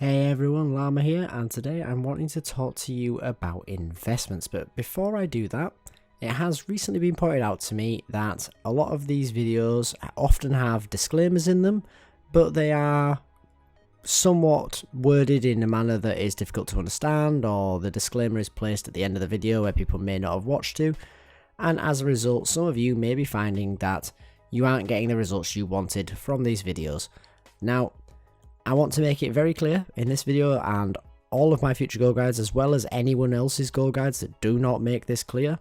Hey everyone, Llama here, and today I'm wanting to talk to you about investments. But before I do that, it has recently been pointed out to me that a lot of these videos often have disclaimers in them, but they are somewhat worded in a manner that is difficult to understand, or the disclaimer is placed at the end of the video where people may not have watched to, and as a result, some of you may be finding that you aren't getting the results you wanted from these videos. Now, I want to make it very clear in this video and all of my future goal guides, as well as anyone else's goal guides that do not make this clear.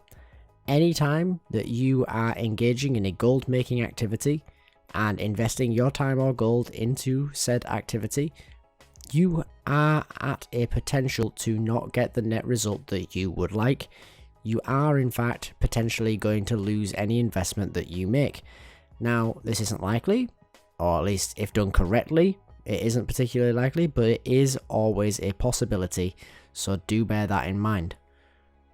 Anytime that you are engaging in a gold making activity and investing your time or gold into said activity, you are at a potential to not get the net result that you would like. You are in fact potentially going to lose any investment that you make. Now, this isn't likely, or at least if done correctly, it isn't particularly likely, but it is always a possibility, so do bear that in mind,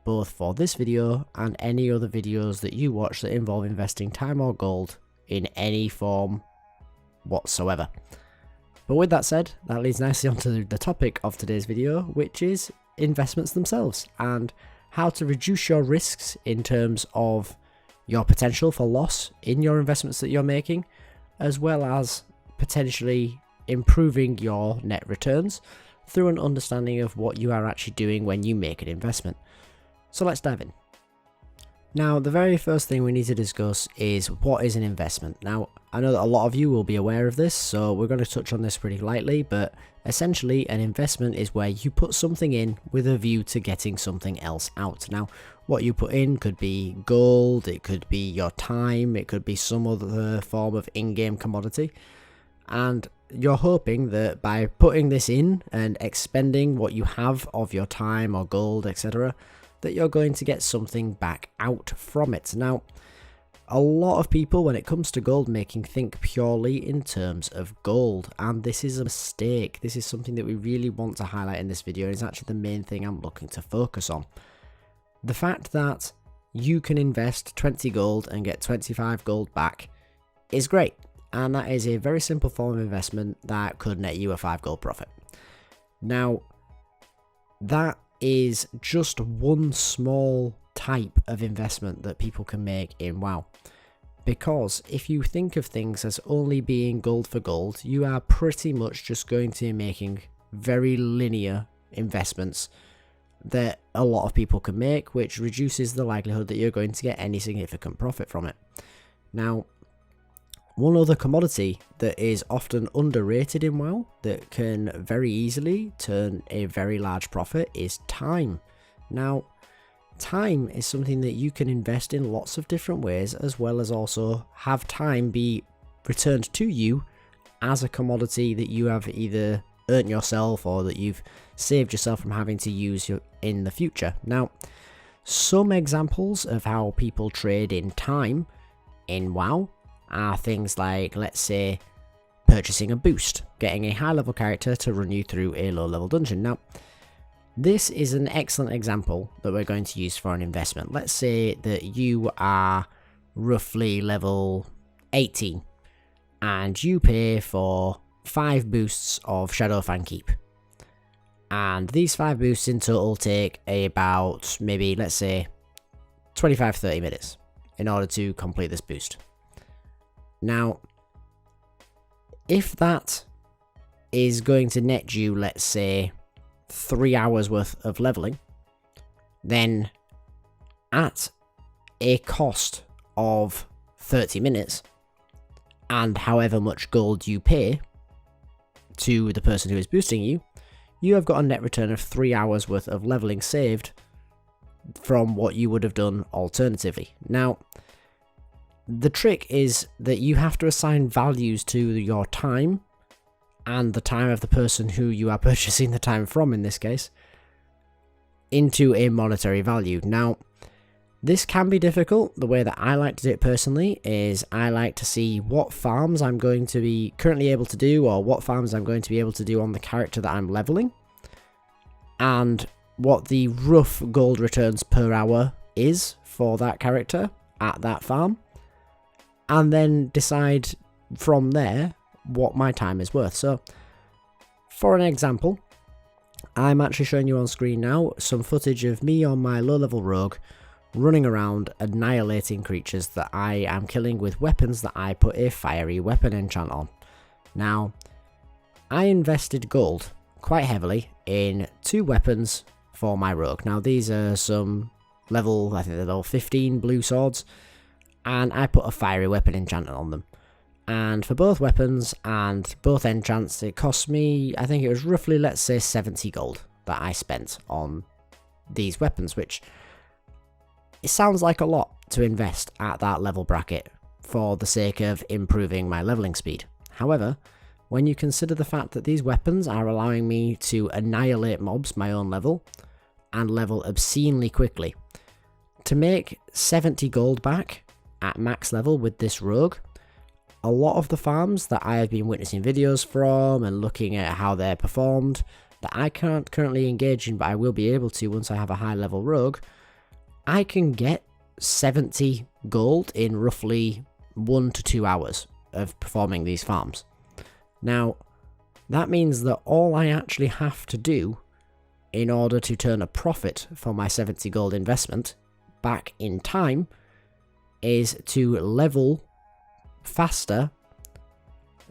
both for this video and any other videos that you watch that involve investing time or gold in any form whatsoever. But with that said, that leads nicely onto the topic of today's video, which is investments themselves and how to reduce your risks in terms of your potential for loss in your investments that you're making, as well as potentially improving your net returns through an understanding of what you are actually doing when you make an investment. So let's dive in. Now, the very first thing we need to discuss is what is an investment. Now, I know that a lot of you will be aware of this, so we're going to touch on this pretty lightly, but essentially an investment is where you put something in with a view to getting something else out. Now, what you put in could be gold, it could be your time, it could be some other form of in-game commodity, and you're hoping that by putting this in and expending what you have of your time or gold, etc., that you're going to get something back out from it. Now, a lot of people, when it comes to gold making, think purely in terms of gold, and this is a mistake. This is something that we really want to highlight in this video, and it's actually the main thing I'm looking to focus on. The fact that you can invest 20 gold and get 25 gold back is great. And that is a very simple form of investment that could net you a 5 gold profit. Now, that is just one small type of investment that people can make in WoW. Because if you think of things as only being gold for gold, you are pretty much just going to be making very linear investments that a lot of people can make, which reduces the likelihood that you're going to get any significant profit from it. Now, one other commodity that is often underrated in WoW that can very easily turn a very large profit is time. Now, time is something that you can invest in lots of different ways, as well as also have time be returned to you as a commodity that you have either earned yourself or that you've saved yourself from having to use in the future. Now, some examples of how people trade in time in WoW are things like, let's say, purchasing a boost, getting a high level character to run you through a low level dungeon. Now, this is an excellent example that we're going to use for an investment. Let's say that you are roughly level 18 and you pay for 5 boosts of Shadowfang Keep. And these 5 boosts in total take about maybe, let's say, 25-30 minutes in order to complete this boost. Now, if that is going to net you, let's say, 3 hours worth of leveling, then at a cost of 30 minutes, and however much gold you pay to the person who is boosting you, you have got a net return of 3 hours worth of leveling saved from what you would have done alternatively. Now, the trick is that you have to assign values to your time and the time of the person who you are purchasing the time from, in this case, into a monetary value. Now, this can be difficult. The way that I like to do it personally is I like to see what farms I'm going to be currently able to do, or what farms I'm going to be able to do on the character that I'm leveling, and what the rough gold returns per hour is for that character at that farm, and then decide from there what my time is worth. So For an example, I'm actually showing you on screen now some footage of me on my low level rogue running around annihilating creatures that I am killing with weapons that I put a fiery weapon enchant on. Now, I invested gold quite heavily in 2 weapons for my rogue. Now these are some level, I think they're level 15 blue swords, and I put a fiery weapon enchantment on them. And for both weapons and both enchants, it cost me, I think it was roughly, let's say, 70 gold that I spent on these weapons, which it sounds like a lot to invest at that level bracket for the sake of improving my leveling speed. However, when you consider the fact that these weapons are allowing me to annihilate mobs my own level and level obscenely quickly, to make 70 gold back at max level with this rogue, a lot of the farms that I have been witnessing videos from and looking at how they're performed, that I can't currently engage in but I will be able to once I have a high level rogue, I can get 70 gold in roughly 1 to 2 hours of performing these farms. Now, that means that all I actually have to do in order to turn a profit for my 70 gold investment back in time is to level faster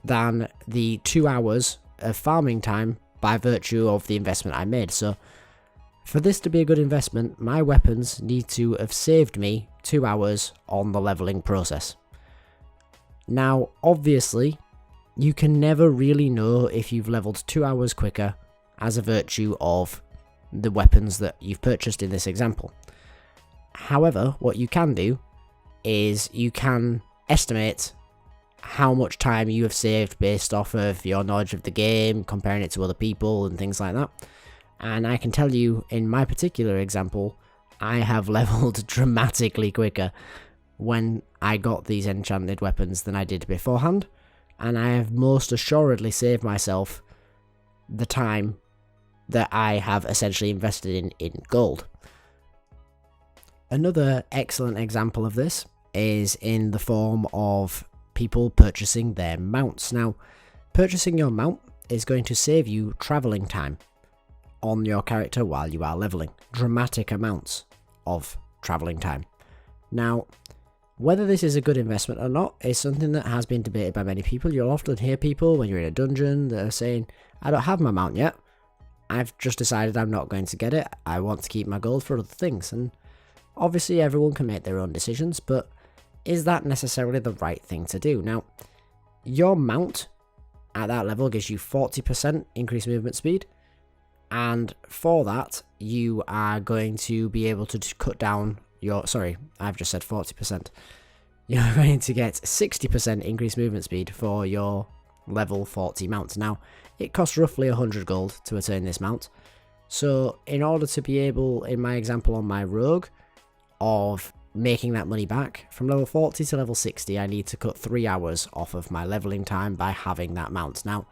than the 2 hours of farming time by virtue of the investment I made. So for this to be a good investment, my weapons need to have saved me 2 hours on the leveling process. Now, obviously, you can never really know if you've leveled 2 hours quicker as a virtue of the weapons that you've purchased in this example. However, what you can do is you can estimate how much time you have saved based off of your knowledge of the game, comparing it to other people and things like that. And I can tell you, in my particular example, I have leveled dramatically quicker when I got these enchanted weapons than I did beforehand, and I have most assuredly saved myself the time that I have essentially invested in gold. Another excellent example of this is in the form of people purchasing their mounts. Now, purchasing your mount is going to save you travelling time on your character while you are leveling. Dramatic amounts of travelling time. Now, whether this is a good investment or not is something that has been debated by many people. You'll often hear people when you're in a dungeon that are saying, I don't have my mount yet. I've just decided I'm not going to get it. I want to keep my gold for other things. And obviously everyone can make their own decisions, but is that necessarily the right thing to do? Now, your mount at that level gives you 40% increased movement speed, and for that you are going to be able to cut down your, sorry, I've just said 40%. You're going to get 60% increased movement speed for your level 40 mount. Now, it costs roughly 100 gold to attain this mount, so in order to be able, in my example on my rogue, of making that money back from level 40 to level 60, I need to cut 3 hours off of my leveling time by having that mount. Now,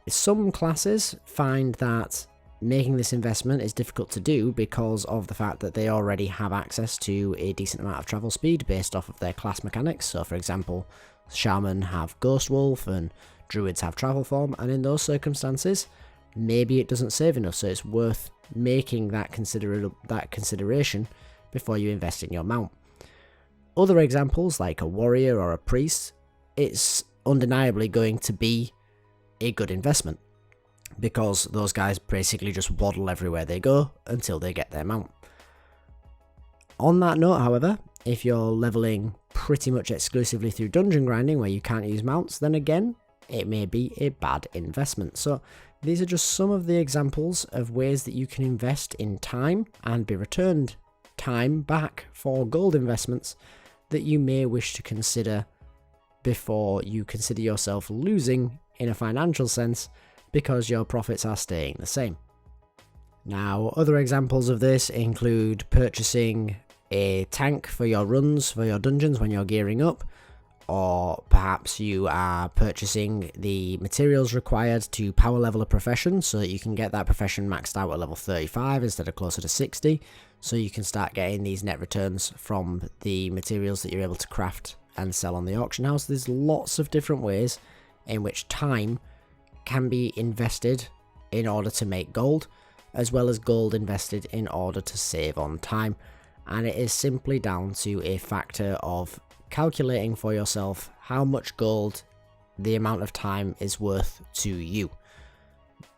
some classes find that making this investment is difficult to do because of the fact that they already have access to a decent amount of travel speed based off of their class mechanics. So for example, Shaman have Ghost Wolf and Druids have Travel Form, and in those circumstances, maybe it doesn't save enough, so it's worth making that consideration before you invest in your mount. Other examples, like a warrior or a priest, it's undeniably going to be a good investment, because those guys basically just waddle everywhere they go until they get their mount. On that note, however, if you're leveling pretty much exclusively through dungeon grinding where you can't use mounts, then again, it may be a bad investment. So these are just some of the examples of ways that you can invest in time and be returned time back for gold investments that you may wish to consider before you consider yourself losing in a financial sense because your profits are staying the same. Now, other examples of this include purchasing a tank for your runs, for your dungeons when you're gearing up, or perhaps you are purchasing the materials required to power level a profession so that you can get that profession maxed out at level 35 instead of closer to 60, so you can start getting these net returns from the materials that you're able to craft and sell on the auction house. There's lots of different ways in which time can be invested in order to make gold, as well as gold invested in order to save on time. And it is simply down to a factor of calculating for yourself how much gold the amount of time is worth to you.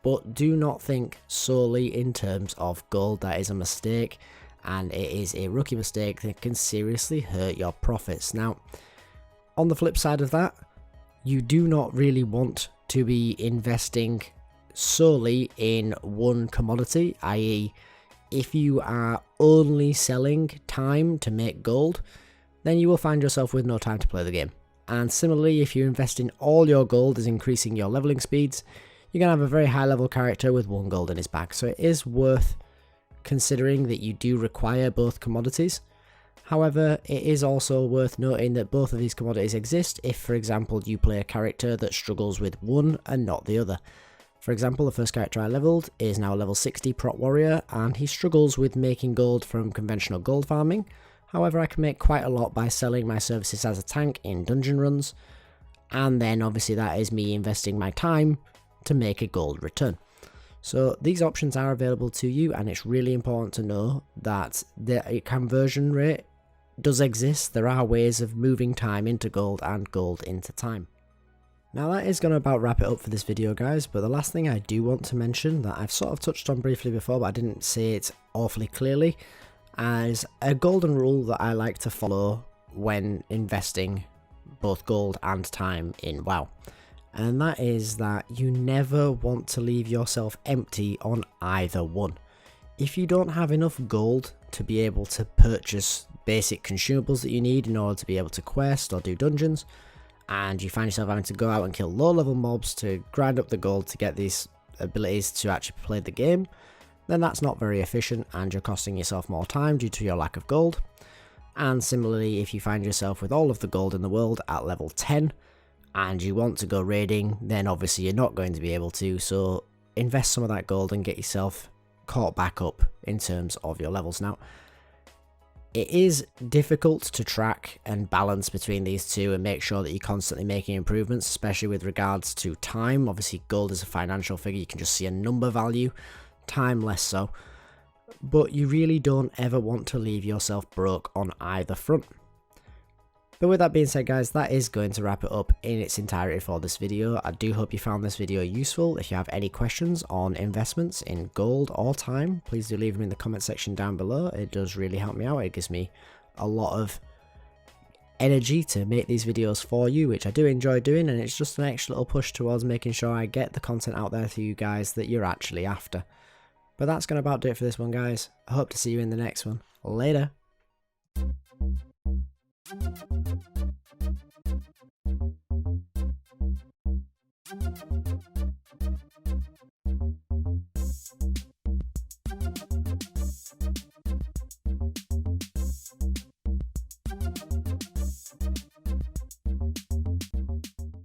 But do not think solely in terms of gold. That is a mistake, and it is a rookie mistake that can seriously hurt your profits. Now, on the flip side of that, you do not really want to be investing solely in one commodity, i.e. if you are only selling time to make gold, then you will find yourself with no time to play the game. And similarly, if you invest in all your gold as increasing your leveling speeds, you're going to have a very high level character with 1 gold in his bag. So it is worth considering that you do require both commodities. However, it is also worth noting that both of these commodities exist if, for example, you play a character that struggles with one and not the other. For example, the first character I leveled is now a level 60 prot warrior, and he struggles with making gold from conventional gold farming. However, I can make quite a lot by selling my services as a tank in dungeon runs, and then obviously that is me investing my time to make a gold return. So these options are available to you, and it's really important to know that the conversion rate does exist. There are ways of moving time into gold and gold into time. Now that is going to about wrap it up for this video, guys, but the last thing I do want to mention that I've sort of touched on briefly before, but I didn't say it awfully clearly, is a golden rule that I like to follow when investing both gold and time in WoW. And that is that you never want to leave yourself empty on either one. If you don't have enough gold to be able to purchase basic consumables that you need in order to be able to quest or do dungeons, and you find yourself having to go out and kill low level mobs to grind up the gold to get these abilities to actually play the game, then that's not very efficient and you're costing yourself more time due to your lack of gold. And similarly, if you find yourself with all of the gold in the world at level 10 and you want to go raiding, then obviously you're not going to be able to, so invest some of that gold and get yourself caught back up in terms of your levels. Now, it is difficult to track and balance between these two and make sure that you're constantly making improvements, especially with regards to time. Obviously, gold is a financial figure, you can just see a number value, time less so. But you really don't ever want to leave yourself broke on either front. But with that being said, guys, that is going to wrap it up in its entirety for this video. I do hope you found this video useful. If you have any questions on investments in gold or time, please do leave them in the comment section down below. It does really help me out. It gives me a lot of energy to make these videos for you, which I do enjoy doing, and it's just an extra little push towards making sure I get the content out there to you guys that you're actually after. But that's going to about do it for this one, guys. I hope to see you in the next one. Later. Thank you.